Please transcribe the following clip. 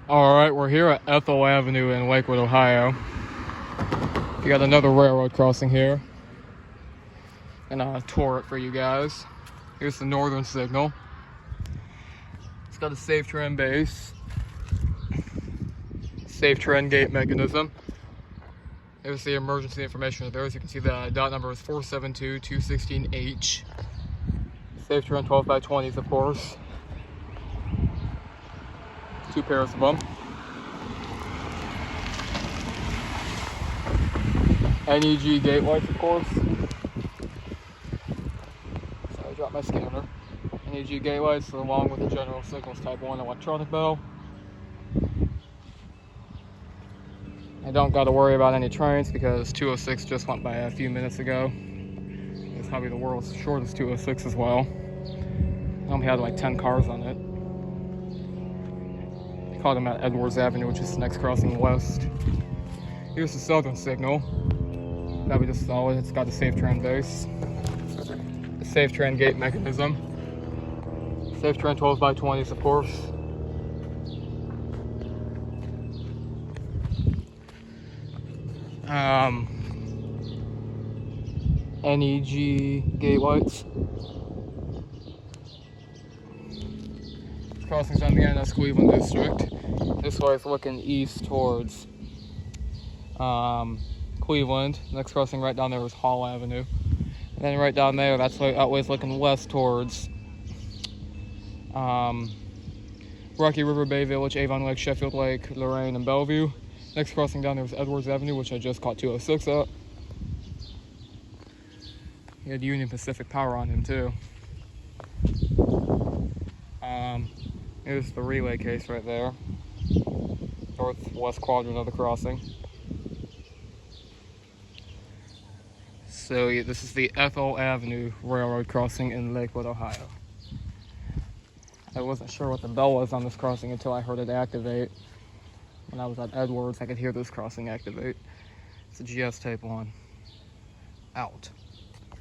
Alright, we're here at Ethel Avenue in Lakewood, Ohio. We got another railroad crossing here. And I'll tour it for you guys. Here's the northern signal. It's got a Safetran base. Safetran gate mechanism. There's the emergency information there. As you can see, the dot number is 472-216H. Safetran 12x20s, of course. 2 pairs of them. NEG gate lights, of course. So I dropped my scanner. NEG gate lights along with the general signals type 1 electronic bell. I don't got to worry about any trains because 206 just went by a few minutes ago. It's probably the world's shortest 206 as well. I only had like 10 cars on it. I caught them at Edwards Avenue, which is the next crossing west. Here's the southern signal. That'll be just solid. It's got the Safetran base. The Safetran gate mechanism. Safetran 12x20s, of course. NEG gate lights. This crossing's on the NS Cleveland district. This way it's looking east towards Cleveland. Next crossing right down there is Hall Avenue. And then right down there, that way it's looking west towards Rocky River, Bay Village, Avon Lake, Sheffield Lake, Lorraine, and Bellevue. Next crossing down there is Edwards Avenue, which I just caught 206 at. He had Union Pacific Power on him too. Here's the relay case right there. Northwest quadrant of the crossing. So yeah, this is the Ethel Avenue Railroad Crossing in Lakewood, Ohio. I wasn't sure what the bell was on this crossing until I heard it activate. When I was at Edwards, I could hear this crossing activate. It's a GS Type 1. Out.